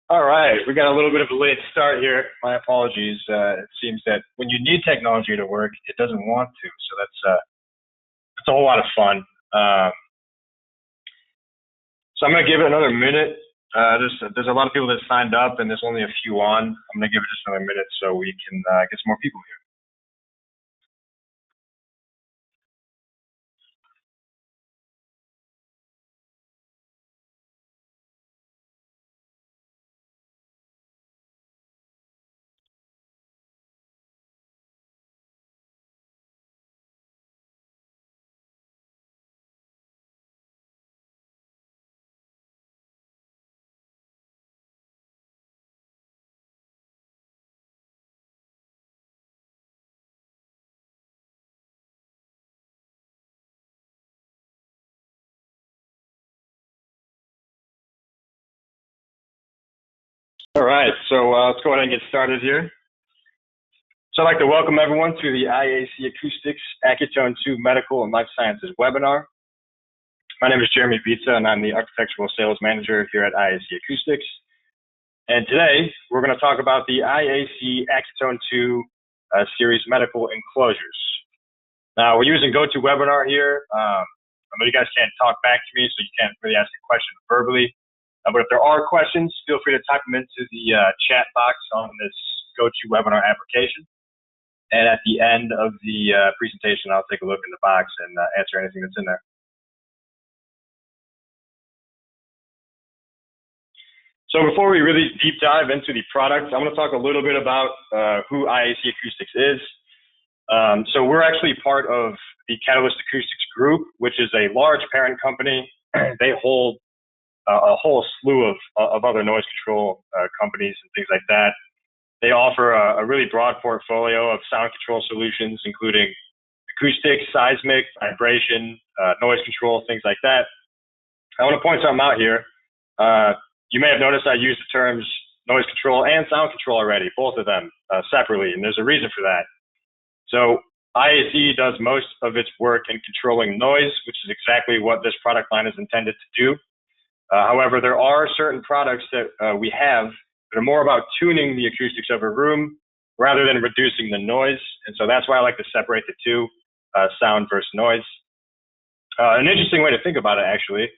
All right, we got a little bit of a late start here. My apologies. It seems that when you need technology to work, it doesn't want to. So that's a whole lot of fun. So I'm going to give it another minute. There's a lot of people that signed up, and there's only a few on. I'm going to give it just another minute so we can get some more people here. All right, so let's go ahead and get started here. So I'd like to welcome everyone to the IAC Acoustics Acutone 2 Medical and Life Sciences webinar. My name is Jeremy Pizza, and I'm the Architectural Sales Manager here at IAC Acoustics. And today, we're going to talk about the IAC Acutone 2 Series Medical Enclosures. Now, we're using GoToWebinar here. I know you guys can't talk back to me, so you can't really ask a question verbally. But if there are questions, feel free to type them into the chat box on this GoToWebinar application. And at the end of the presentation, I'll take a look in the box and answer anything that's in there. So before we really deep dive into the product, I'm going to talk a little bit about who IAC Acoustics is. So we're actually part of the Catalyst Acoustics Group, which is a large parent company. They hold a whole slew of other noise control companies and things like that. They offer a really broad portfolio of sound control solutions, including acoustics, seismic, vibration, noise control, things like that. I want to point something out here. You may have noticed I used the terms noise control and sound control already, both of them separately, and there's a reason for that. So IAC does most of its work in controlling noise, which is exactly what this product line is intended to do. However, there are certain products that we have that are more about tuning the acoustics of a room rather than reducing the noise. And so that's why I like to separate the two, sound versus noise. An interesting way to think about it, actually,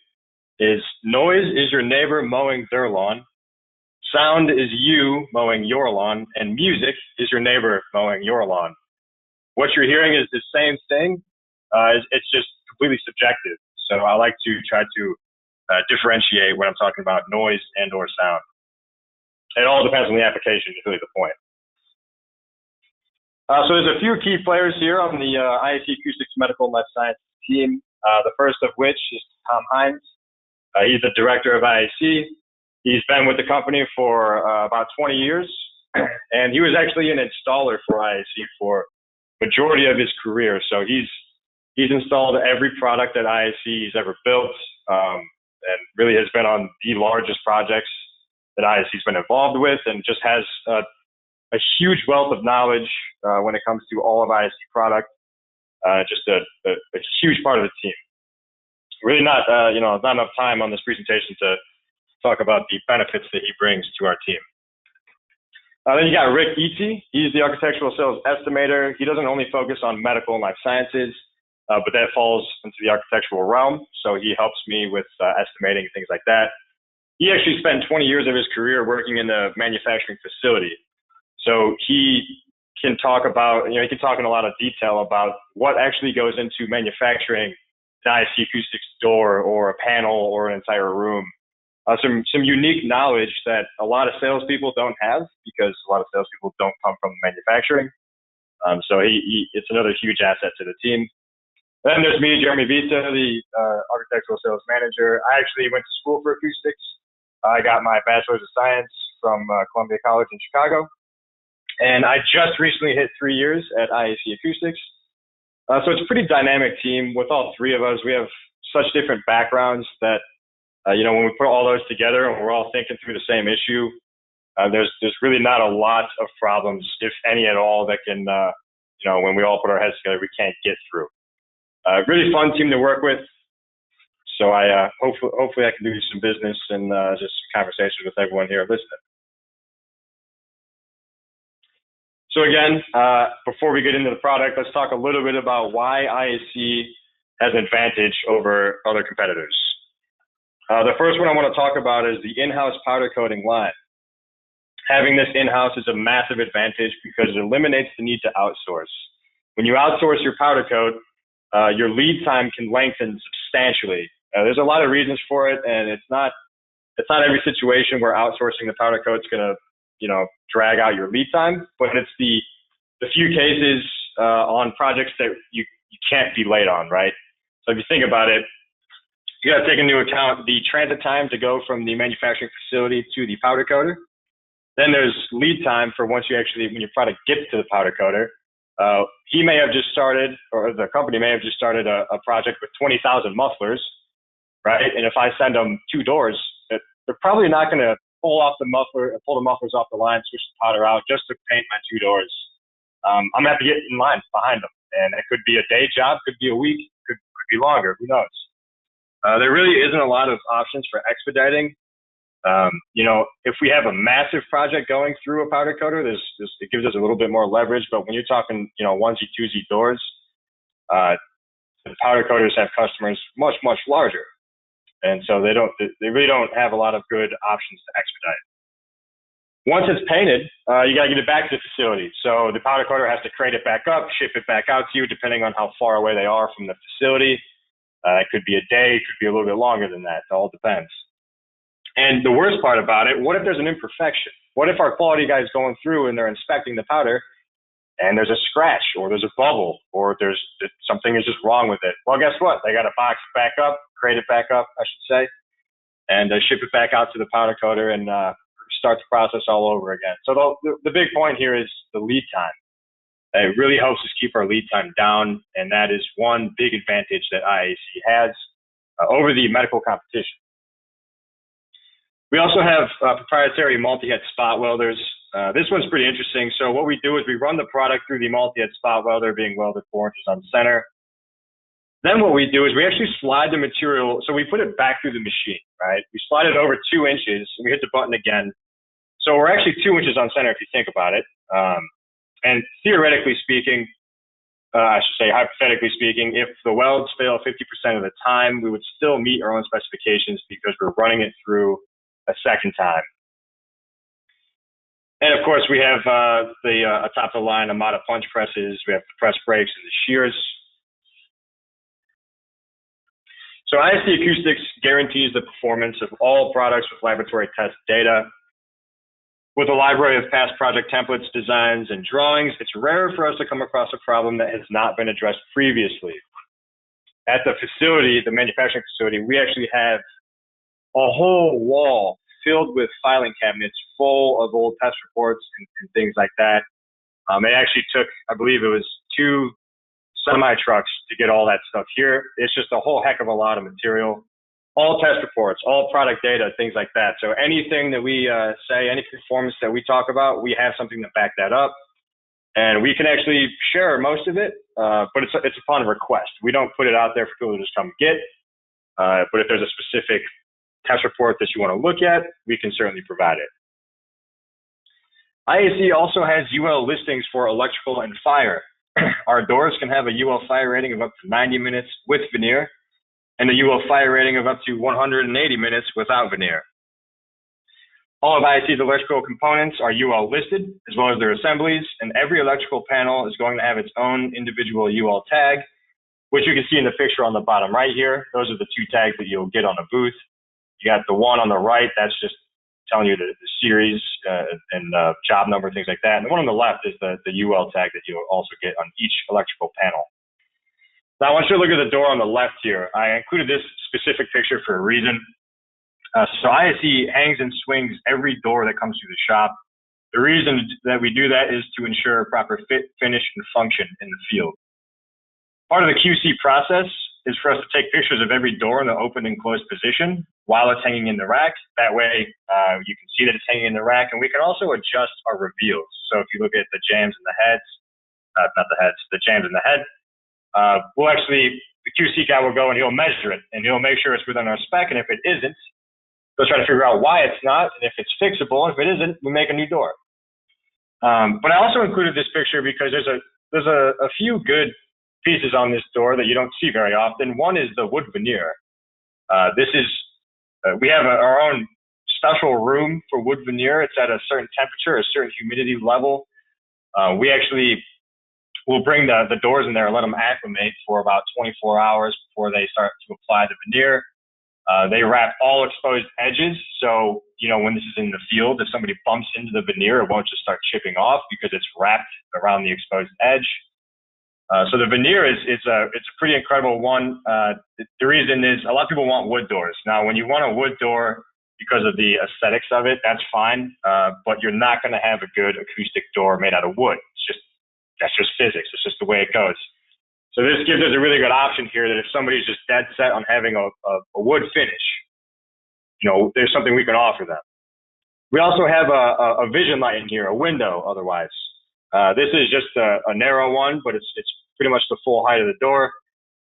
is noise is your neighbor mowing their lawn, sound is you mowing your lawn, and music is your neighbor mowing your lawn. What you're hearing is the same thing, it's just completely subjective. So I like to try to differentiate when I'm talking about noise and or sound. It all depends on the application, is really the point. So there's a few key players here on the IAC Acoustics Medical and Life Sciences team. The first of which is Tom Hines. He's the director of IAC. He's been with the company for about 20 years, and he was actually an installer for IAC for the majority of his career. So he's installed every product that IAC has ever built, and really has been on the largest projects that IAC's been involved with, and just has a huge wealth of knowledge when it comes to all of IAC product. Just a huge part of the team. Really not enough time on this presentation to talk about the benefits that he brings to our team. Then you got Rick Eatsy. He's the architectural sales estimator. He doesn't only focus on medical and life sciences, but that falls into the architectural realm. So he helps me with estimating and things like that. He actually spent 20 years of his career working in a manufacturing facility. So he can talk about, he can talk in a lot of detail about what actually goes into manufacturing an IAC Acoustics door or a panel or an entire room. Some unique knowledge that a lot of salespeople don't have, because a lot of salespeople don't come from manufacturing. So it's another huge asset to the team. Then there's me, Jeremy Vita, the architectural sales manager. I actually went to school for acoustics. I got my bachelor's of science from Columbia College in Chicago. And I just recently hit 3 years at IAC Acoustics. So it's a pretty dynamic team with all three of us. We have such different backgrounds that, when we put all those together and we're all thinking through the same issue, there's really not a lot of problems, if any at all, that can, when we all put our heads together, we can't get through. Really fun team to work with. So I hopefully I can do some business and just conversations with everyone here listening. So again, before we get into the product, let's talk a little bit about why IAC has an advantage over other competitors. The first one I want to talk about is the in-house powder coating line. Having this in-house is a massive advantage because it eliminates the need to outsource. When you outsource your powder coat, your lead time can lengthen substantially. There's a lot of reasons for it, and it's not every situation where outsourcing the powder coat is going to, drag out your lead time, but it's the few cases on projects that you can't be late on, right? So if you think about it, you got to take into account the transit time to go from the manufacturing facility to the powder coater. Then there's lead time for when your product gets to the powder coater. He may have just started, or the company may have just started a project with 20,000 mufflers, right? And if I send them 2 doors, they're probably not going to pull the mufflers off the line, switch the powder out just to paint my 2 doors. I'm going to have to get in line behind them. And it could be a day job, could be a week, could be longer, who knows? There really isn't a lot of options for expediting. If we have a massive project going through a powder coater, it gives us a little bit more leverage. But when you're talking, onesie, twosie doors, the powder coaters have customers much, much larger. And so they really don't have a lot of good options to expedite. Once it's painted, you got to get it back to the facility. So the powder coater has to crate it back up, ship it back out to you, depending on how far away they are from the facility. It could be a day, it could be a little bit longer than that. It all depends. And the worst part about it, what if there's an imperfection? What if our quality guy's going through and they're inspecting the powder and there's a scratch or there's a bubble or something is just wrong with it? Well, guess what? They got to box it back up, crate it back up, I should say, and ship it back out to the powder coater and start the process all over again. So the big point here is the lead time. It really helps us keep our lead time down, and that is one big advantage that IAC has over the medical competition. We also have proprietary multi-head spot welders. This one's pretty interesting. So what we do is we run the product through the multi-head spot welder being welded 4 inches on center. Then what we do is we actually slide the material. So we put it back through the machine, right? We slide it over 2 inches and we hit the button again. So we're actually 2 inches on center if you think about it. And theoretically speaking, I should say hypothetically speaking, if the welds fail 50% of the time, we would still meet our own specifications because we're running it through a second time. And of course, we have the top of the line Amada punch presses. We have the press brakes and the shears. So IAC Acoustics guarantees the performance of all products with laboratory test data. With a library of past project templates, designs, and drawings, it's rare for us to come across a problem that has not been addressed previously. At the facility, the manufacturing facility, we actually have a whole wall filled with filing cabinets full of old test reports and things like that. It actually took, I believe it was 2 semi-trucks to get all that stuff here. It's just a whole heck of a lot of material. All test reports, all product data, things like that. So anything that we say, any performance that we talk about, we have something to back that up. And we can actually share most of it, but it's upon request. We don't put it out there for people to just come get. But if there's a specific test report that you want to look at, we can certainly provide it. IAC also has UL listings for electrical and fire. Our doors can have a UL fire rating of up to 90 minutes with veneer, and a UL fire rating of up to 180 minutes without veneer. All of IAC's electrical components are UL listed, as well as their assemblies, and every electrical panel is going to have its own individual UL tag, which you can see in the picture on the bottom right here. Those are the 2 tags that you'll get on a booth. You got the one on the right, that's just telling you the series and job number, things like that. And the one on the left is the UL tag that you'll also get on each electrical panel. Now, I want you to look at the door on the left here. I included this specific picture for a reason. So IAC hangs and swings every door that comes through the shop. The reason that we do that is to ensure proper fit, finish, and function in the field. Part of the QC process is for us to take pictures of every door in the open and closed position while it's hanging in the rack. That way, you can see that it's hanging in the rack, and we can also adjust our reveals. So if you look at the jams and the heads, not the heads, the jams and the head, we'll actually the QC guy will go and he'll measure it, and he'll make sure it's within our spec, and if it isn't, he'll try to figure out why it's not, and if it's fixable, and if it isn't, we make a new door. But I also included this picture because there's a few good pieces on this door that you don't see very often. One is the wood veneer. We have our own special room for wood veneer. It's at a certain temperature, a certain humidity level. We actually will bring the doors in there and let them acclimate for about 24 hours before they start to apply the veneer. They wrap all exposed edges, so when this is in the field, if somebody bumps into the veneer, it won't just start chipping off because it's wrapped around the exposed edge. So the veneer it's a pretty incredible one. The reason is a lot of people want wood doors. Now, when you want a wood door because of the aesthetics of it, that's fine, but you're not going to have a good acoustic door made out of wood. That's just physics. It's just the way it goes. So this gives us a really good option here that if somebody's just dead set on having a wood finish, there's something we can offer them. We also have a vision light in here, a window otherwise. This is just a narrow one, but it's pretty much the full height of the door.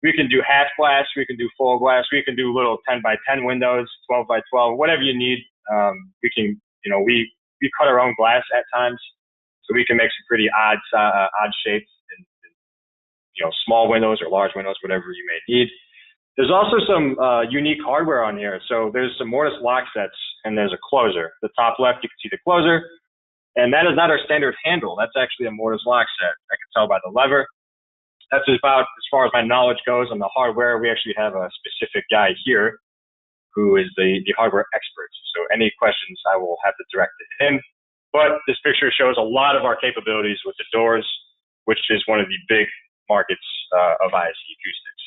We can do half glass, we can do full glass, we can do little 10 by 10 windows, 12 by 12, whatever you need. We can, we cut our own glass at times, so we can make some pretty odd shapes and small windows or large windows, whatever you may need. There's also some unique hardware on here. So there's some mortise lock sets and there's a closer. The top left, you can see the closer. And that is not our standard handle. That's actually a mortise lock set. I can tell by the lever. That's about as far as my knowledge goes on the hardware. We actually have a specific guy here who is the hardware expert. So any questions I will have to direct to him. But this picture shows a lot of our capabilities with the doors, which is one of the big markets of IAC Acoustics.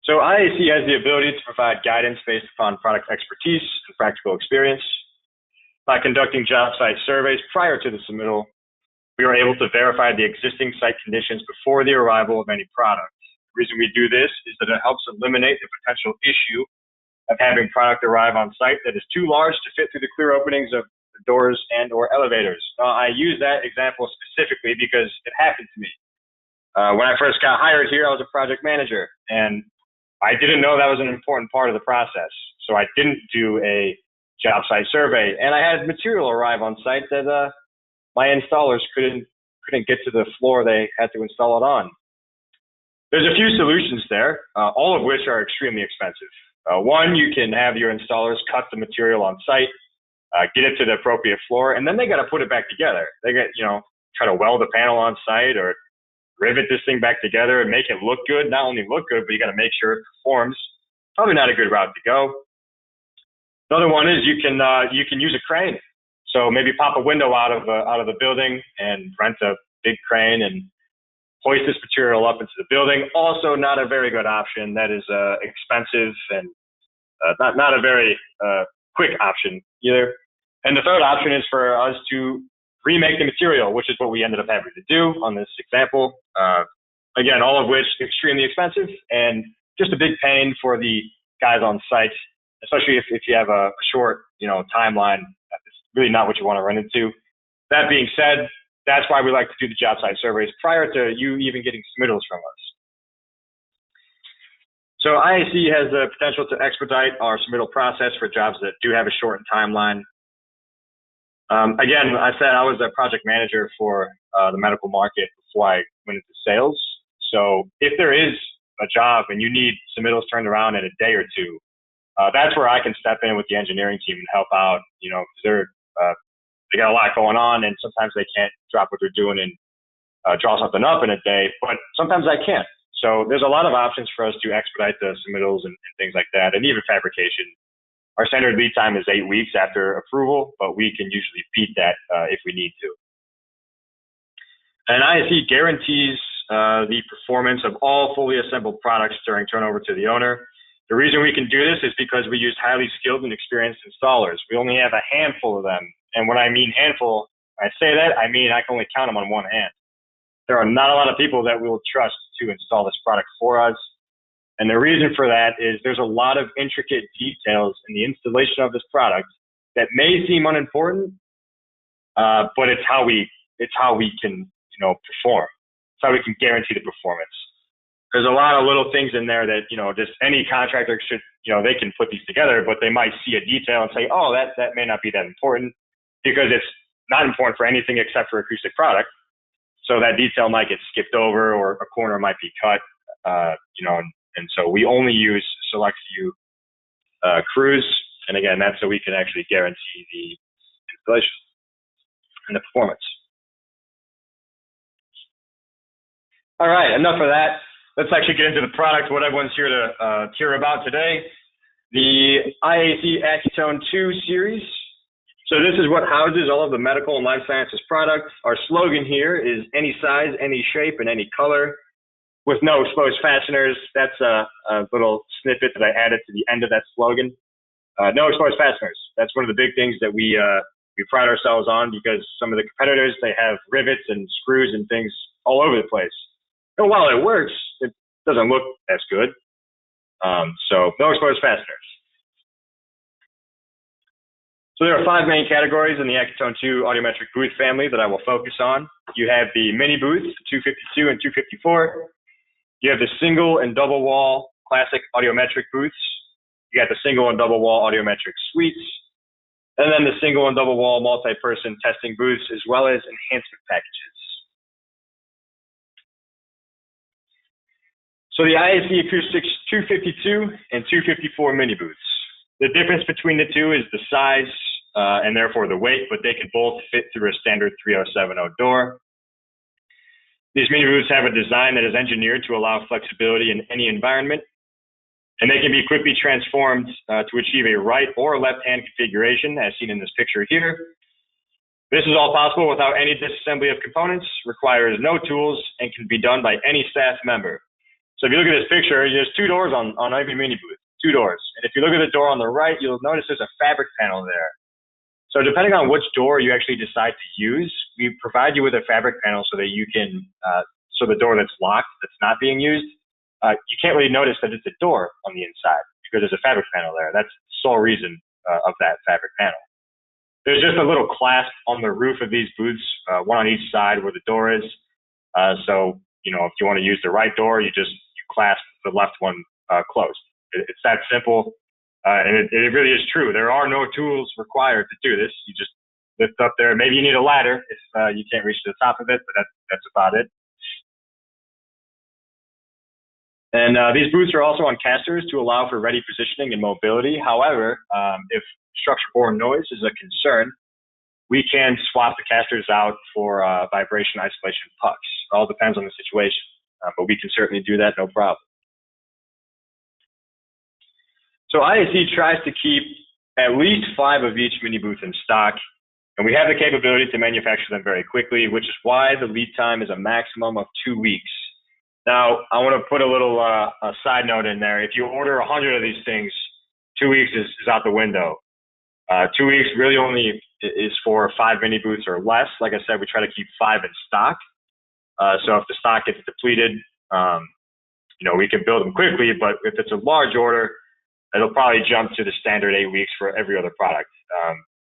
So IAC has the ability to provide guidance based upon product expertise and practical experience. By conducting job site surveys prior to the submittal, we are able to verify the existing site conditions before the arrival of any product. The reason we do this is that it helps eliminate the potential issue of having product arrive on site that is too large to fit through the clear openings of the doors and or elevators. I use that example specifically because it happened to me. When I first got hired here, I was a project manager, and I didn't know that was an important part of the process. So I didn't do a job site survey, and I had material arrive on site that my installers couldn't get to the floor they had to install it on. There's a few solutions there, all of which are extremely expensive. One, you can have your installers cut the material on site, get it to the appropriate floor, and then they got to put it back together. They got, try to weld the panel on site or rivet this thing back together and make it look good. Not only look good, but you got to make sure it performs. Probably not a good route to go. Another one is you can use a crane. So maybe pop a window out of the building and rent a big crane and hoist this material up into the building. Also not a very good option. That is expensive and not a very quick option either. And the third option is for us to remake the material, which is what we ended up having to do on this example. Again, all of which extremely expensive and just a big pain for the guys on site, especially if you have a short, timeline. It's really not what you want to run into. That being said, that's why we like to do the job site surveys prior to you even getting submittals from us. So IAC has the potential to expedite our submittal process for jobs that do have a shortened timeline. Again, I said I was a project manager for the medical market before I went into sales. So if there is a job and you need submittals turned around in a day or two, that's where I can step in with the engineering team and help out. They got a lot going on, and sometimes they can't drop what they're doing and draw something up in a day, but sometimes I can't. So there's a lot of options for us to expedite the submittals and things like that, and even fabrication. Our standard lead time is 8 weeks after approval, but we can usually beat that if we need to. And IAC guarantees the performance of all fully assembled products during turnover to the owner. The reason we can do this is because we use highly skilled and experienced installers. We only have a handful of them. And when I mean handful, when I say that, I mean I can only count them on one hand. There are not a lot of people that we will trust to install this product for us. And the reason for that is there's a lot of intricate details in the installation of this product that may seem unimportant, but it's how we can, perform. That's how we can guarantee the performance. There's a lot of little things in there that, just any contractor should, they can put these together, but they might see a detail and say, oh, that may not be that important, because it's not important for anything except for acoustic product. So that detail might get skipped over, or a corner might be cut, and so we only use select few crews. And again, that's so we can actually guarantee the installation and the performance. All right, enough of that. Let's actually get into the product, what everyone's here to hear about today. The IAC Acoustics 2 series. So this is what houses all of the medical and life sciences products. Our slogan here is any size, any shape, and any color with no exposed fasteners. That's a little snippet that I added to the end of that slogan. No exposed fasteners. That's one of the big things that we pride ourselves on, because some of the competitors, they have rivets and screws and things all over the place. And while it works, it doesn't look as good. So no exposed fasteners. So there are 5 main categories in the Acoustics 2 Audiometric Boot family that I will focus on. You have the mini booths, 252 and 254. You have the single and double wall classic audiometric booths. You got the single and double wall audiometric suites. And then the single and double wall multi-person testing booths, as well as enhancement packages. So the IAC Acoustics 252 and 254 mini booths. The difference between the two is the size and therefore the weight, but they can both fit through a standard 3070 door. These mini booths have a design that is engineered to allow flexibility in any environment, and they can be quickly transformed to achieve a right or left hand configuration, as seen in this picture here. This is all possible without any disassembly of components, requires no tools, and can be done by any staff member. So if you look at this picture, there's 2 doors on every mini booth, 2 doors. And if you look at the door on the right, you'll notice there's a fabric panel there. So depending on which door you actually decide to use, we provide you with a fabric panel so that you can, so the door that's locked, that's not being used, you can't really notice that it's a door on the inside because there's a fabric panel there. That's the sole reason of that fabric panel. There's just a little clasp on the roof of these booths, one on each side where the door is. So, if you want to use the right door, you clasp the left one closed. It's that simple, and it really is true. There are no tools required to do this. You just lift up there. Maybe you need a ladder if you can't reach to the top of it, but that's about it. And these booths are also on casters to allow for ready positioning and mobility. However, if structure-borne noise is a concern, we can swap the casters out for vibration isolation pucks. It all depends on the situation. But we can certainly do that, no problem. So IAC tries to keep at least 5 of each mini booth in stock, and we have the capability to manufacture them very quickly, which is why the lead time is a maximum of 2 weeks. Now, I want to put a little a side note in there. If you order 100 of these things, 2 weeks is out the window. 2 weeks really only is for 5 mini booths or less. Like I said, we try to keep 5 in stock. So if the stock gets depleted, we can build them quickly, but if it's a large order, it'll probably jump to the standard 8 weeks for every other product.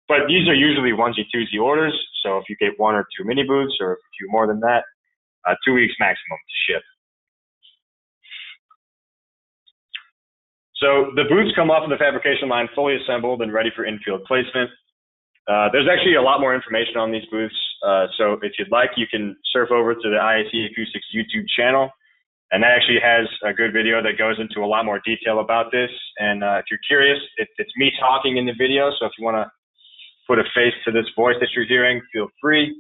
But these are usually onesie-twosie orders, so if you get 1 or 2 mini booths or a few more than that, 2 weeks maximum to ship. So the booths come off of the fabrication line fully assembled and ready for in-field placement. There's actually a lot more information on these booths. So if you'd like, you can surf over to the IAC Acoustics YouTube channel. And that actually has a good video that goes into a lot more detail about this. And if you're curious, it's me talking in the video. So if you want to put a face to this voice that you're hearing, feel free.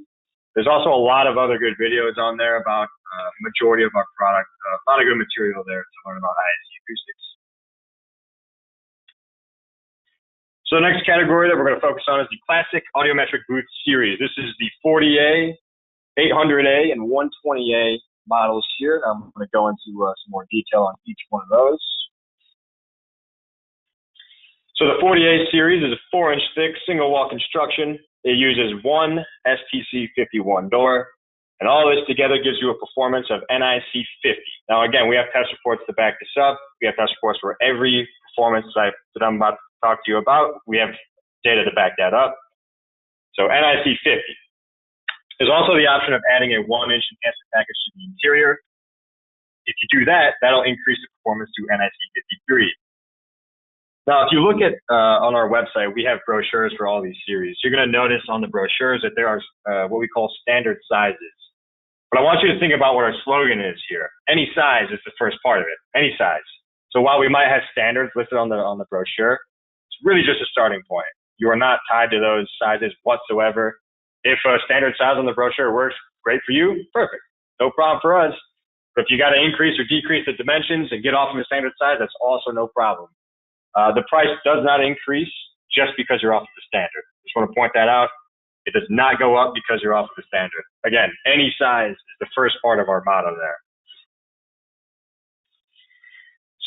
There's also a lot of other good videos on there about majority of our product. A lot of good material there to learn about IAC Acoustics. So the next category that we're going to focus on is the classic audiometric boot series. This is the 40A, 800A, and 120A models here. I'm going to go into some more detail on each one of those. So the 40A series is a 4-inch thick single wall construction. It uses one STC51 door, and all this together gives you a performance of NIC 50. Now again, we have test reports to back this up. We have test reports for every performance that I'm about to talk to you about. We have data to back that up. So NIC 50. There's also the option of adding a 1-inch enhancement package to the interior. If you do that, that'll increase the performance to NIC 53. Now, if you look at on our website, we have brochures for all these series. You're going to notice on the brochures that there are what we call standard sizes. But I want you to think about what our slogan is here. Any size is the first part of it. Any size. So while we might have standards listed on the brochure, it's really just a starting point. You are not tied to those sizes whatsoever. If a standard size on the brochure works great for you, perfect. No problem for us. But if you got to increase or decrease the dimensions and get off of the standard size, that's also no problem. The price does not increase just because you're off of the standard. Just want to point that out. It does not go up because you're off of the standard. Again, any size is the first part of our motto there.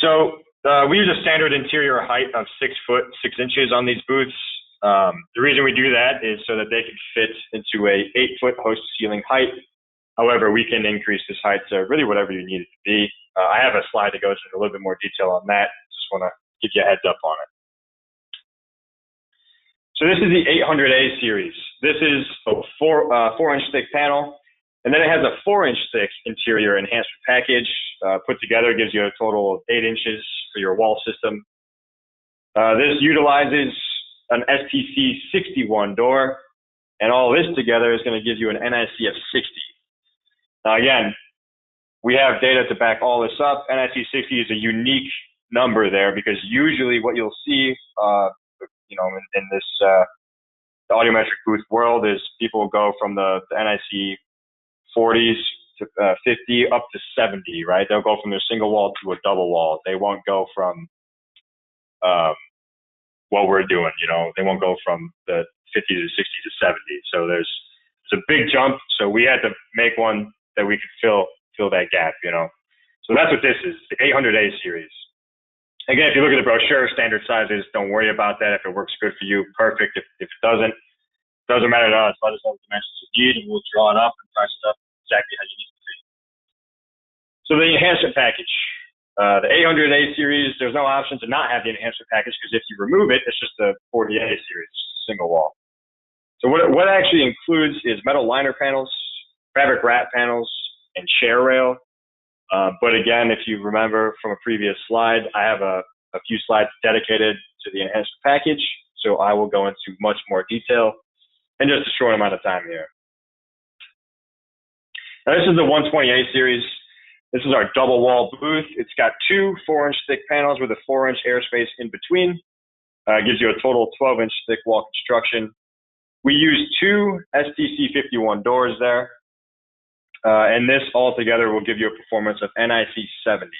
So we use a standard interior height of 6 foot 6 inches on these booths. The reason we do that is so that they can fit into a 8-foot host ceiling height. However, we can increase this height to really whatever you need it to be. I have a slide that goes into a little bit more detail on that. Just want to give you a heads up on it. So this is the 800A series. This is a 4-inch thick panel, and then it has a 4-inch thick interior enhancement package. Put together gives you a total of 8 inches for your wall system. This utilizes an STC 61 door, and all this together is going to give you an NIC of 60. Now again, we have data to back all this up. NIC 60 is a unique number there because usually what you'll see, in this the Audiometric Boot world is people go from the NIC 40s to 50 up to 70, right? They'll go from their single wall to a double wall. They won't go from what we're doing, they won't go from the 50 to 60 to 70. So it's a big jump. So we had to make one that we could fill that gap, So that's what this is, the 800A series. Again, if you look at the brochure, standard sizes, don't worry about that. If it works good for you, perfect. If it doesn't matter to us. Let us know what dimensions you need, and we'll draw it up and price it up exactly how you need it to be. So the enhancement package. The 800A series, there's no option to not have the enhancement package because if you remove it, it's just the 40A series, single wall. So what it actually includes is metal liner panels, fabric wrap panels, and chair rail. But again, if you remember from a previous slide, I have a few slides dedicated to the enhancement package, so I will go into much more detail in just a short amount of time here. Now this is the 120A series. This is our double wall booth. It's got 2 4-inch thick panels with a 4-inch airspace in between. It gives you a total 12-inch thick wall construction. We use 2 STC 51 doors there. And this altogether will give you a performance of NIC 70.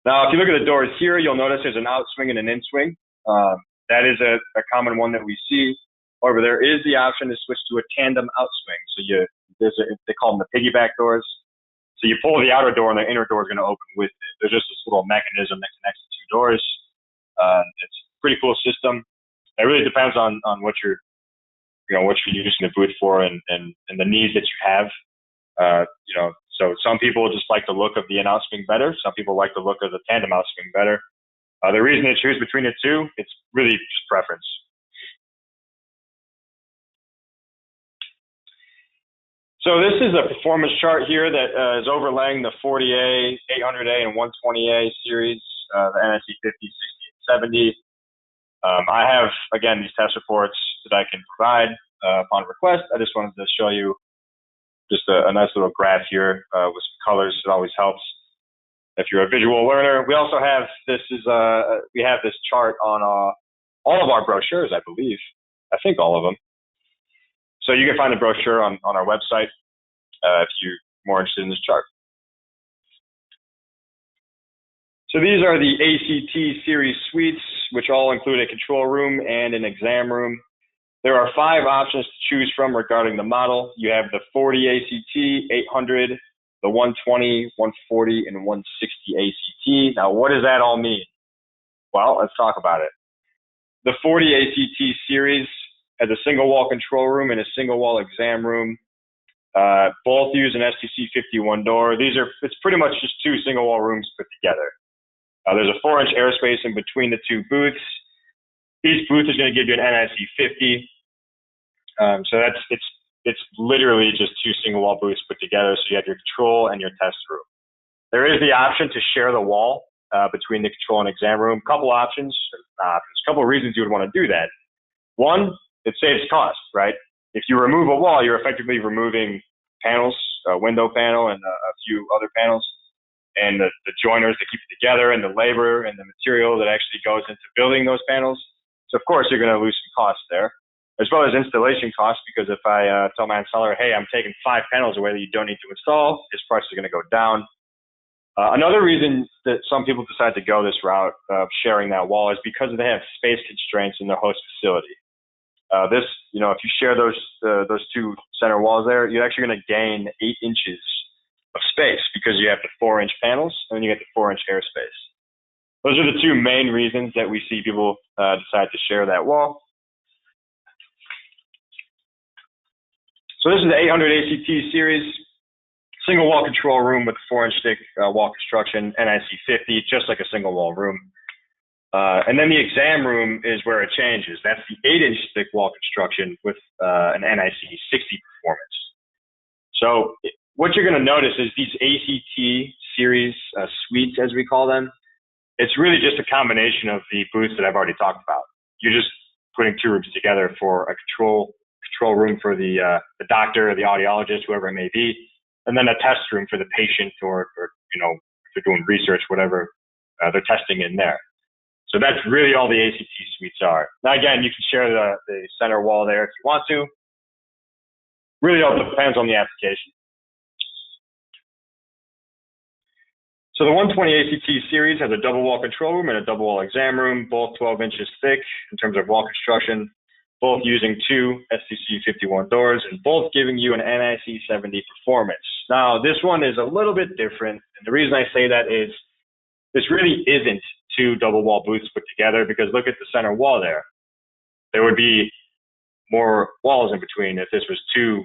Now, if you look at the doors here, you'll notice there's an outswing and an inswing. That is a common one that we see. However, there is the option to switch to a tandem outswing. So they call them the piggyback doors. So you pull the outer door and the inner door is going to open with it. There's just this little mechanism that connects the 2 doors. It's a pretty cool system. It really depends on what you're using the booth for and the needs that you have. So some people just like the look of the in-outswing better. Some people like the look of the tandem outswing better. The reason to choose between the two, it's really just preference. So this is a performance chart here that is overlaying the 40A, 800A, and 120A series, the NIC 50, 60, and 70. I have, again, these test reports that I can provide upon request. I just wanted to show you just a nice little graph here with some colors. It always helps if you're a visual learner. We also have we have this chart on all of our brochures, I believe. I think all of them. So you can find the brochure on our website if you're more interested in this chart. So these are the ACT series suites, which all include a control room and an exam room. There are 5 options to choose from regarding the model. You have the 40 ACT, 800, the 120, 140, and 160 ACT. Now, what does that all mean? Well, let's talk about it. The 40 ACT series has a single wall control room and a single wall exam room. Both use an STC 51 door. It's pretty much just 2 single wall rooms put together. There's a 4-inch airspace in between the 2 booths. Each booth is going to give you an NIC 50. So it's it's literally just two single wall booths put together. So you have your control and your test room. There is the option to share the wall between the control and exam room. Couple options, a couple of reasons you would want to do that. One, it saves cost, right? If you remove a wall, you're effectively removing panels, a window panel and a few other panels, and the joiners that keep it together, and the labor and the material that actually goes into building those panels. So of course you're going to lose some costs there, as well as installation costs, because if I tell my installer, hey, I'm taking 5 panels away that you don't need to install, his price is going to go down. Another reason that some people decide to go this route of sharing that wall is because they have space constraints in their host facility. If you share those two center walls there, you're actually going to gain 8 inches of space because you have the 4-inch panels and then you get the 4-inch airspace. Those are the two main reasons that we see people decide to share that wall. So this is the 800 ACT series, single wall control room with 4-inch thick wall construction, NIC 50, just like a single wall room. And then the exam room is where it changes. That's the 8-inch thick wall construction with an NIC 60 performance. So what you're going to notice is these ACT series suites, as we call them, it's really just a combination of the booths that I've already talked about. You're just putting 2 rooms together for a control room for the doctor, or the audiologist, whoever it may be, and then a test room for the patient, or if they're doing research, whatever they're testing in there. So that's really all the ACT suites are. Now again, you can share the center wall there if you want to. Really all depends on the application. So the 120 ACT series has a double wall control room and a double wall exam room, both 12 inches thick in terms of wall construction, both using 2 STC 51 doors, and both giving you an NIC 70 performance. Now this one is a little bit different, and the reason I say that is this really isn't 2 double wall booths put together, because look at the center wall there. There would be more walls in between if this was 2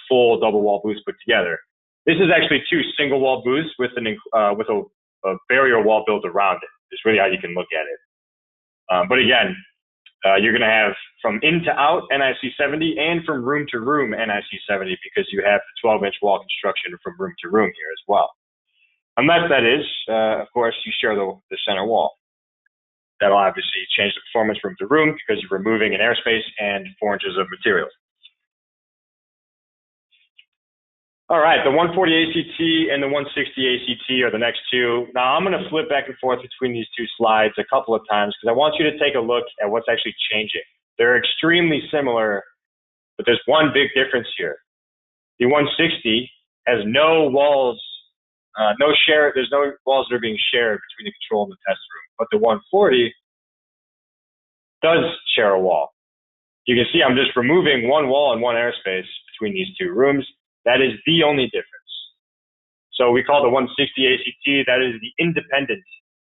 full double wall booths put together. This is actually 2 single wall booths with a barrier wall built around it. It's really how you can look at it. But again, you're going to have from in to out NIC 70 and from room to room NIC 70, because you have the 12-inch wall construction from room to room here as well. Unless that is, of course, you share the center wall. That'll obviously change the performance room to room because you're removing an airspace and 4 inches of material. All right, the 140 ACT and the 160 ACT are the next 2. Now I'm going to flip back and forth between these 2 slides a couple of times because I want you to take a look at what's actually changing. They're extremely similar, but there's one big difference here. The 160 has no walls, there's no walls that are being shared between the control and the test room, but the 140 does share a wall. You can see I'm just removing 1 wall and 1 airspace between these 2 rooms. That is the only difference. So we call the 160 ACT, that is the independent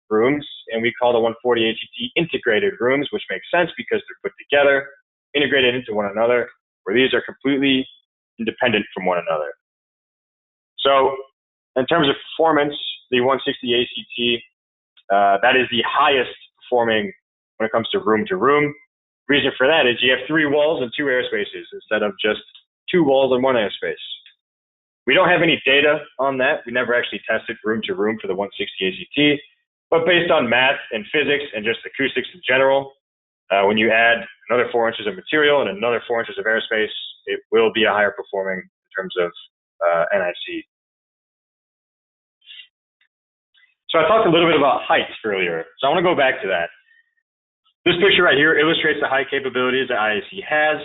rooms, and we call the 140 ACT integrated rooms, which makes sense because they're put together, integrated into one another, where these are completely independent from one another. So in terms of performance, the 160 ACT, that is the highest performing when it comes to room. Reason for that is you have 3 walls and 2 airspaces instead of just 2 walls and 1 airspace. We don't have any data on that. We never actually tested room to room for the 160 ACT, but based on math and physics and just acoustics in general, when you add another 4 inches of material and another 4 inches of airspace, it will be a higher performing in terms of NIC. So I talked a little bit about height earlier, so I want to go back to that. This picture right here illustrates the height capabilities that IAC has.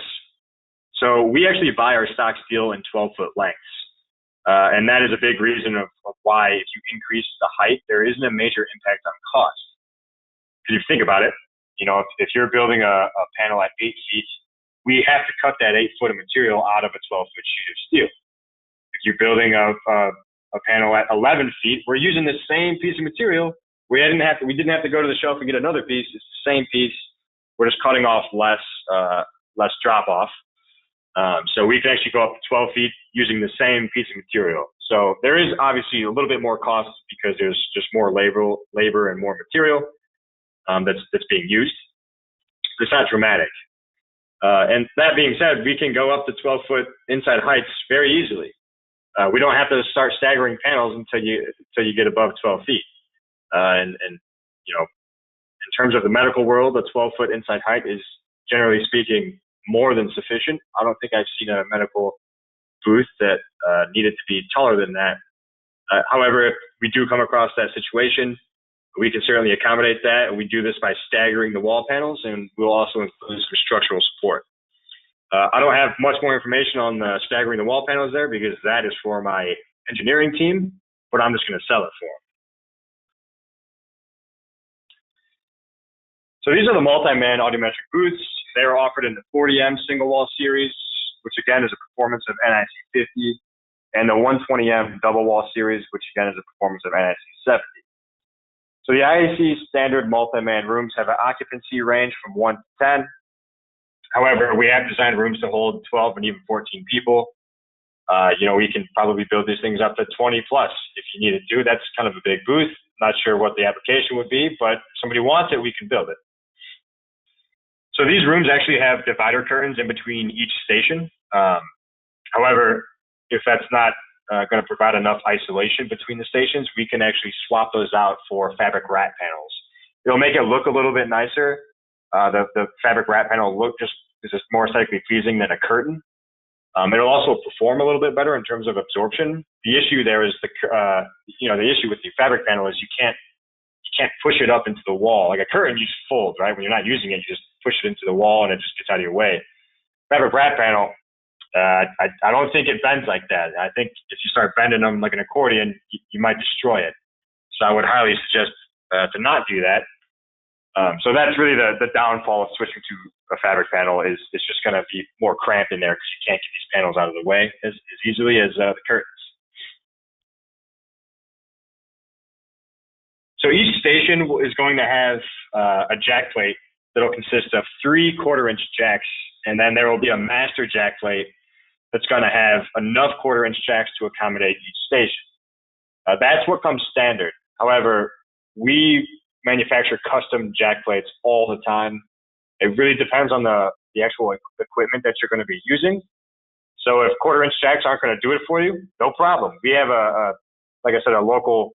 So we actually buy our stock steel in 12-foot lengths. And that is a big reason of why if you increase the height, there isn't a major impact on cost. Because if you think about it, if you're building a panel at 8 feet, we have to cut that 8 foot of material out of a 12-foot sheet of steel. If you're building a panel at 11 feet, we're using the same piece of material. We didn't have to go to the shelf and get another piece. It's the same piece. We're just cutting off less drop off. So we can actually go up to 12 feet using the same piece of material. So there is obviously a little bit more cost because there's just more labor and more material that's being used. It's not dramatic. And that being said, we can go up to 12-foot inside heights very easily. We don't have to start staggering panels until you get above 12 feet. And you know, in terms of the medical world, a 12-foot inside height is, generally speaking, more than sufficient. I don't think I've seen a medical booth that needed to be taller than that. However, if we do come across that situation, we can certainly accommodate that. And we do this by staggering the wall panels, and we'll also include some structural support. I don't have much more information on the staggering the wall panels there because that is for my engineering team, but I'm just going to sell it for them. So these are the MultiMan Audiometric Boots. They are offered in the 40M single wall series, which again is a performance of NIC 50, and the 120M double wall series, which again is a performance of NIC 70. So the IAC standard MultiMan rooms have an occupancy range from 1 to 10. However, we have designed rooms to hold 12 and even 14 people. You know, we can probably build these things up to 20 plus if you needed to. That's kind of a big booth. Not sure what the application would be, but if somebody wants it, we can build it. So these rooms actually have divider curtains in between each station. However, if that's not going to provide enough isolation between the stations, we can actually swap those out for fabric wrap panels. It'll make it look a little bit nicer. The fabric wrap panel is just more aesthetically pleasing than a curtain. It'll also perform a little bit better in terms of absorption. The issue there is the issue with the fabric panel is you can't push it up into the wall. Like a curtain, you just fold, right? When you're not using it, you just push it into the wall and it just gets out of your way. Fabric wrap panel, I don't think it bends like that. I think if you start bending them like an accordion, you might destroy it. So I would highly suggest to not do that. So that's really the downfall of switching to a fabric panel is it's just going to be more cramped in there because you can't get these panels out of the way as easily as the curtains. So each station is going to have a jack plate that'll consist of 3 1/4-inch jacks, and then there will be a master jack plate that's going to have enough 1/4-inch jacks to accommodate each station. That's what comes standard. However, we manufacture custom jack plates all the time. It really depends on the actual equipment that you're going to be using. So if 1/4-inch jacks aren't going to do it for you, no problem. We have like I said, a local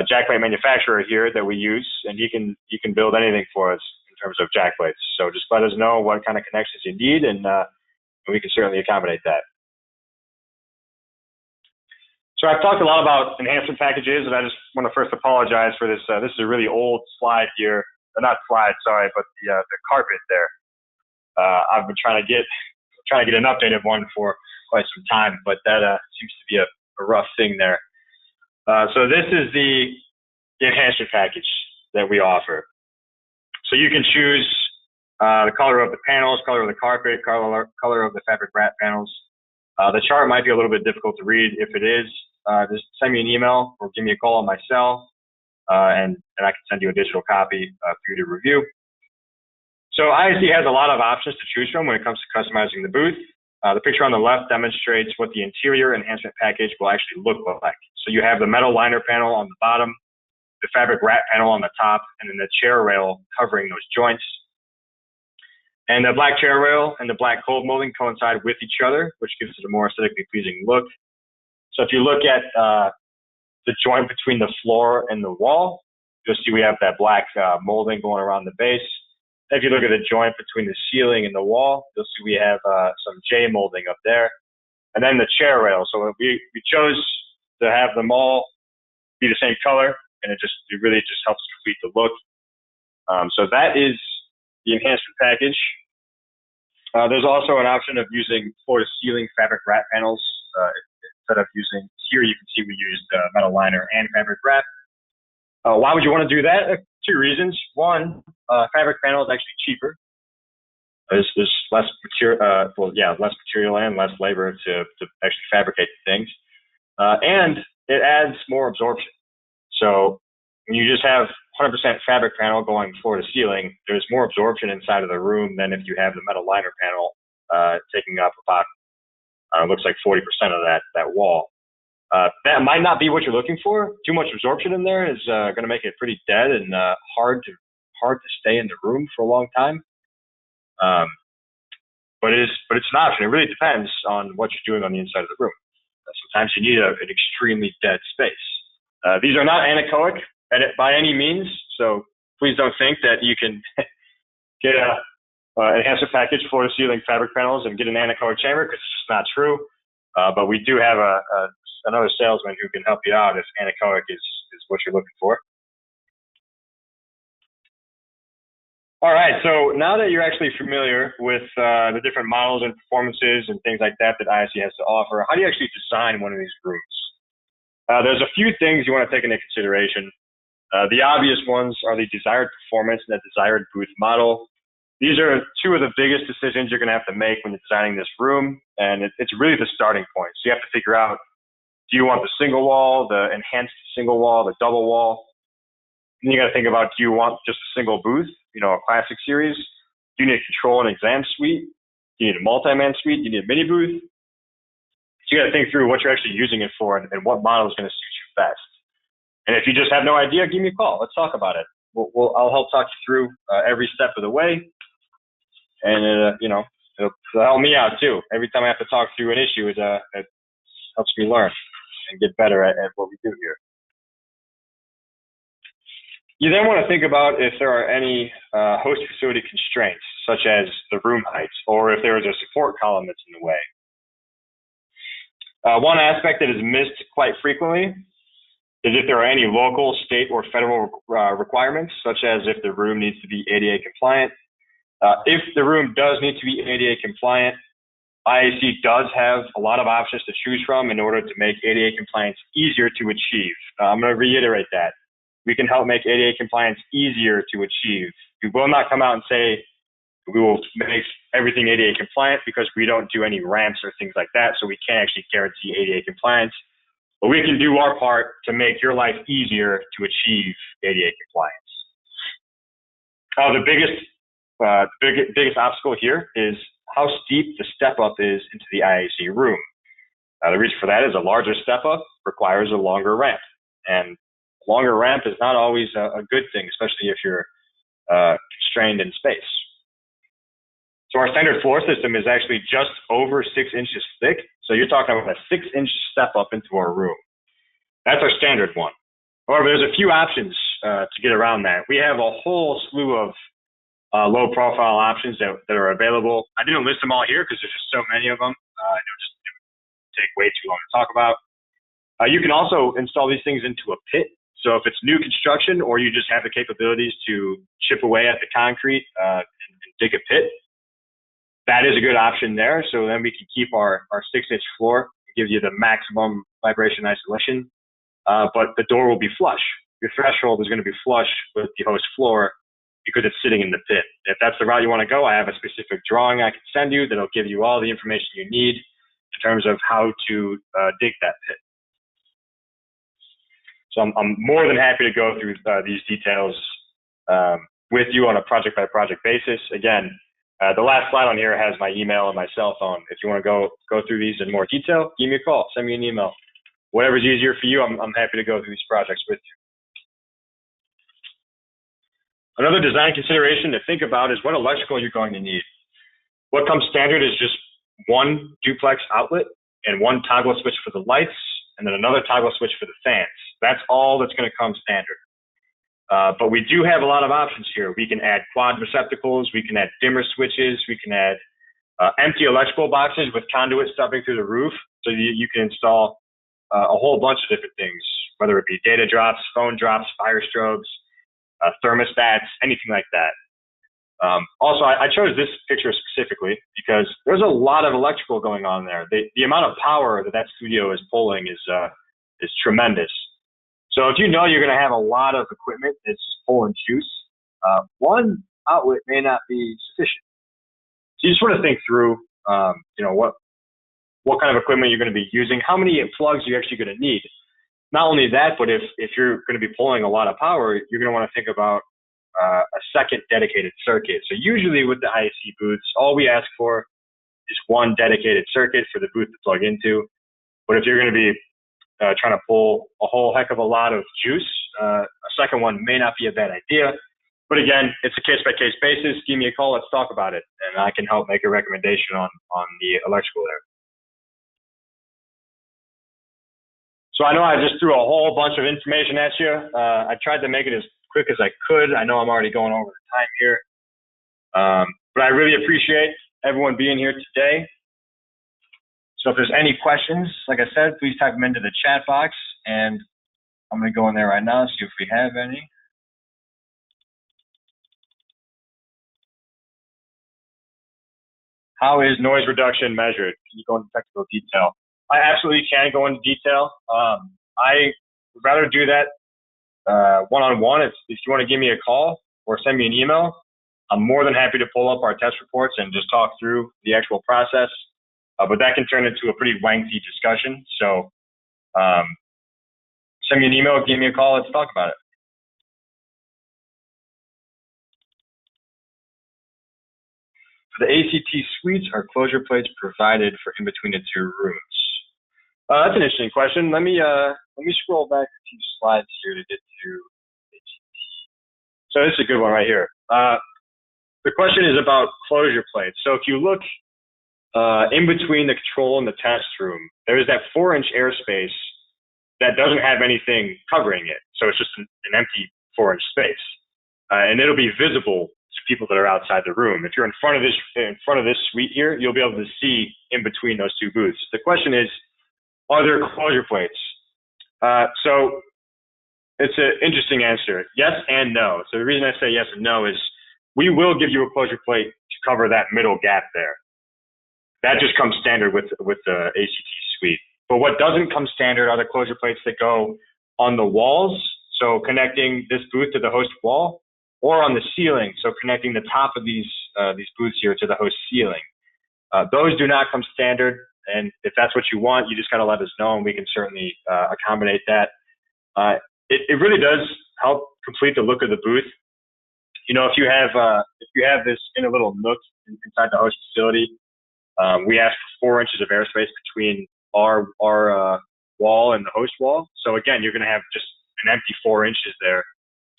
jack plate manufacturer here that we use, and he can build anything for us in terms of jack plates. So just let us know what kind of connections you need, and we can certainly accommodate that. So I've talked a lot about enhancement packages, and I just want to first apologize for this. This is a really old slide here. Not slide, sorry, but the carpet there. I've been trying to get an updated one for quite some time, but that seems to be a rough thing there. So this is the enhancement package that we offer. So you can choose the color of the panels, color of the carpet, color of the fabric wrap panels. The chart might be a little bit difficult to read. If it is, just send me an email or give me a call on my cell, and I can send you a digital copy for you to review. So IAC has a lot of options to choose from when it comes to customizing the booth. The picture on the left demonstrates what the interior enhancement package will actually look like. So you have the metal liner panel on the bottom, the fabric wrap panel on the top, and then the chair rail covering those joints. And the black chair rail and the black cold molding coincide with each other, which gives it a more aesthetically pleasing look. So if you look at the joint between the floor and the wall, you'll see we have that black molding going around the base. If you look at the joint between the ceiling and the wall, you'll see we have some J molding up there. And then the chair rail. So we chose to have them all be the same color, and it really just helps complete the look. So that is the enhancement package. There's also an option of using floor-to-ceiling fabric wrap panels. Instead of using, here you can see we used metal liner and fabric wrap. Why would you want to do that? 2 reasons. One, fabric panel is actually cheaper. There's less material, less material and less labor to actually fabricate the things. And it adds more absorption. So when you just have 100% fabric panel going floor to ceiling, there's more absorption inside of the room than if you have the metal liner panel taking up about, looks like 40% of that wall. That might not be what you're looking for. Too much absorption in there is going to make it pretty dead and hard to stay in the room for a long time. but it's an option. It really depends on what you're doing on the inside of the room. Sometimes you need an extremely dead space. These are not anechoic by any means, so please don't think that you can get a enhancement package floor to ceiling fabric panels and get an anechoic chamber, because it's just not true. But we do have another salesman who can help you out if anechoic is what you're looking for. All right, so now that you're actually familiar with the different models and performances and things like that IAC has to offer, how do you actually design one of these rooms? There's a few things you want to take into consideration. The obvious ones are the desired performance and the desired booth model. These are two of the biggest decisions you're going to have to make when you're designing this room, and it's really the starting point. So you have to figure out, do you want the single wall, the enhanced single wall, the double wall? Then you got to think about, do you want just a single booth, a classic series? Do you need a control and exam suite? Do you need a multi-man suite? Do you need a mini booth? So you got to think through what you're actually using it for and what model is going to suit you best. And if you just have no idea, give me a call. Let's talk about it. I'll help talk you through every step of the way. And, it'll help me out too. Every time I have to talk through an issue, it helps me learn and get better at what we do here. You then want to think about if there are any host facility constraints, such as the room heights, or if there is a support column that's in the way. One aspect that is missed quite frequently is if there are any local, state, or federal requirements, such as if the room needs to be ADA compliant. If the room does need to be ADA compliant, IAC does have a lot of options to choose from in order to make ADA compliance easier to achieve. I'm going to reiterate that. We can help make ADA compliance easier to achieve. We will not come out and say we will make everything ADA compliant, because we don't do any ramps or things like that, so we can't actually guarantee ADA compliance. But we can do our part to make your life easier to achieve ADA compliance. The biggest obstacle here is how steep the step up is into the IAC room. The reason for that is a larger step up requires a longer ramp, and a longer ramp is not always a good thing, especially if you're constrained in space. So our standard floor system is actually just over 6 inches thick. So you're talking about a 6-inch step up into our room. That's our standard one. However, there's a few options to get around that. We have a whole slew of low profile options that are available. I didn't list them all here because there's just so many of them. It would take way too long to talk about. You can also install these things into a pit. So if it's new construction, or you just have the capabilities to chip away at the concrete and dig a pit, that is a good option there. So then we can keep our 6-inch floor, give you the maximum vibration isolation, but the door will be flush. Your threshold is going to be flush with the host floor because it's sitting in the pit. If that's the route you want to go, I have a specific drawing I can send you that'll give you all the information you need in terms of how to dig that pit. So I'm more than happy to go through these details with you on a project-by-project basis. Again, the last slide on here has my email and my cell phone. If you want to go through these in more detail, give me a call, send me an email. Whatever's easier for you, I'm happy to go through these projects with you. Another design consideration to think about is what electrical you're going to need. What comes standard is just one duplex outlet and one toggle switch for the lights, and then another toggle switch for the fans. That's all that's going to come standard. But we do have a lot of options here. We can add quad receptacles, we can add dimmer switches, we can add empty electrical boxes with conduit stubbing through the roof. So you can install a whole bunch of different things, whether it be data drops, phone drops, fire strobes, thermostats, anything like that. Also, I chose this picture specifically because there's a lot of electrical going on there. The amount of power that studio is pulling is tremendous. So if you know you're going to have a lot of equipment that's pulling juice, one outlet may not be sufficient. So you just want to think through, what kind of equipment you're going to be using, how many plugs you're actually going to need. Not only that, but if you're going to be pulling a lot of power, you're going to want to think about a second dedicated circuit. So usually with the IAC booths, all we ask for is one dedicated circuit for the booth to plug into. But if you're going to be trying to pull a whole heck of a lot of juice, a second one may not be a bad idea. But again, it's a case-by-case basis. Give me a call. Let's talk about it, and I can help make a recommendation on the electrical there. So I know I just threw a whole bunch of information at you. I tried to make it as quick as I could. I know I'm already going over the time here. But I really appreciate everyone being here today. So if there's any questions, like I said, please type them into the chat box, and I'm going to go in there right now and see if we have any. How is noise reduction measured? Can you go into technical detail? I absolutely can go into detail. I would rather do that one-on-one. If you want to give me a call or send me an email, I'm more than happy to pull up our test reports and just talk through the actual process. But that can turn into a pretty lengthy discussion. So send me an email, give me a call, let's talk about it. For the ACT suites, are closure plates provided for in between the two rooms? That's an interesting question. Let me scroll back a few slides here to get to ACT. So this is a good one right here. The question is about closure plates. So if you look in between the control and the test room, there is that 4-inch airspace that doesn't have anything covering it. So it's just an empty 4-inch space. And it'll be visible to people that are outside the room. If you're in front of this suite here, you'll be able to see in between those two booths. The question is, are there closure plates? So it's an interesting answer. Yes and no. So the reason I say yes and no is we will give you a closure plate to cover that middle gap there. That just comes standard with the ACT suite. But what doesn't come standard are the closure plates that go on the walls, so connecting this booth to the host wall, or on the ceiling, so connecting the top of these booths here to the host ceiling. Those do not come standard, and if that's what you want, you just gotta let us know, and we can certainly accommodate that. It really does help complete the look of the booth. You know, if you have this in a little nook inside the host facility, we ask for 4 inches of airspace between our wall and the host wall. So again, you're going to have just an empty 4 inches there.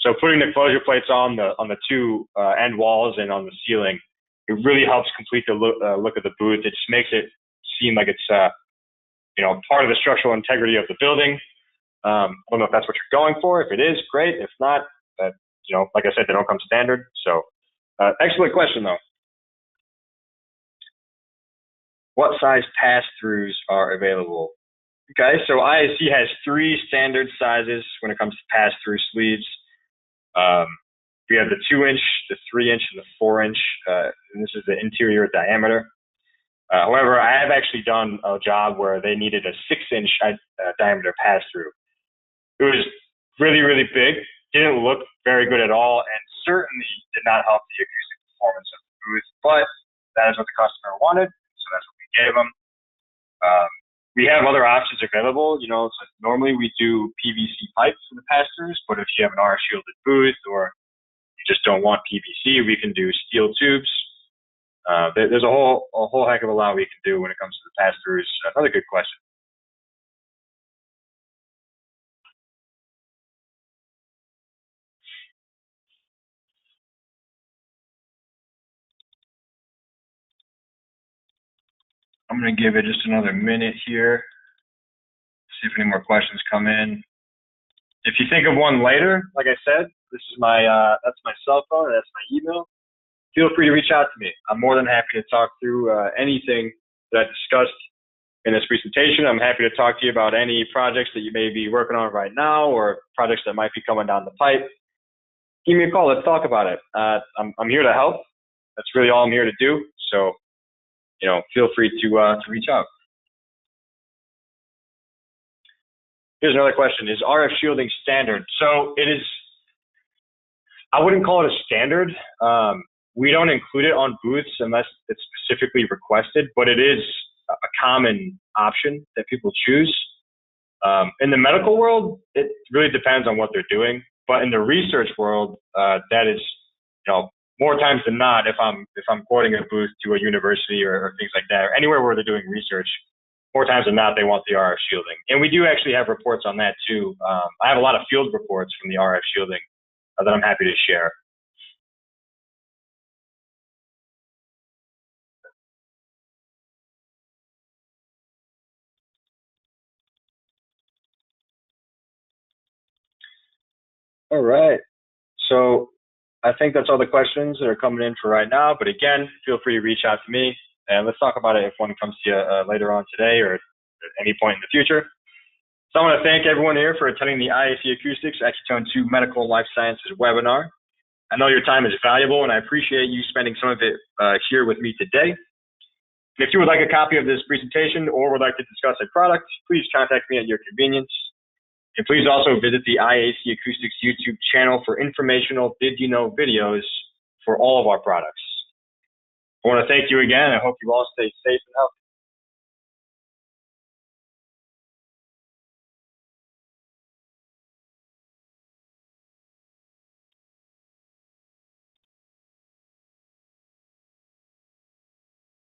So putting the closure plates on the two end walls and on the ceiling, it really helps complete the look of the booth. It just makes it seem like it's part of the structural integrity of the building. I don't know if that's what you're going for. If it is, great. If not, like I said, they don't come standard. So excellent question though. What size pass-throughs are available? Okay, so IAC has 3 standard sizes when it comes to pass-through sleeves. We have the 2-inch, the 3-inch, and the 4-inch, and this is the interior diameter. However, I have actually done a job where they needed a 6-inch diameter pass-through. It was really, really big, didn't look very good at all, and certainly did not help the acoustic performance of the booth, but that is what the customer wanted, so that's what we gave them. We have other options available. So normally we do PVC pipes for the pass-throughs, but if you have an RF shielded booth or you just don't want PVC, we can do steel tubes. There's a whole heck of a lot we can do when it comes to the pass-throughs. Another good question. I'm going to give it just another minute here. See if any more questions come in. If you think of one later, like I said, this is that's my cell phone, that's my email. Feel free to reach out to me. I'm more than happy to talk through anything that I discussed in this presentation. I'm happy to talk to you about any projects that you may be working on right now or projects that might be coming down the pipe. Give me a call. Let's talk about it. I'm here to help. That's really all I'm here to do. So, feel free to reach out. Here's another question. Is RF shielding standard? So it is, I wouldn't call it a standard. We don't include it on booths unless it's specifically requested, but it is a common option that people choose. In the medical world, it really depends on what they're doing. But in the research world, that is, more times than not, if I'm quoting a booth to a university or things like that, or anywhere where they're doing research, more times than not, they want the RF shielding. And we do actually have reports on that too. I have a lot of field reports from the RF shielding that I'm happy to share. All right. So I think that's all the questions that are coming in for right now. But again, feel free to reach out to me and let's talk about it if one comes to you later on today or at any point in the future. So I want to thank everyone here for attending the IAC Acoustics Acutone 2 Medical and Life Sciences webinar. I know your time is valuable, and I appreciate you spending some of it here with me today. And if you would like a copy of this presentation or would like to discuss a product, please contact me at your convenience. And please also visit the IAC Acoustics YouTube channel for informational Did You Know videos for all of our products. I want to thank you again. I hope you all stay safe and healthy.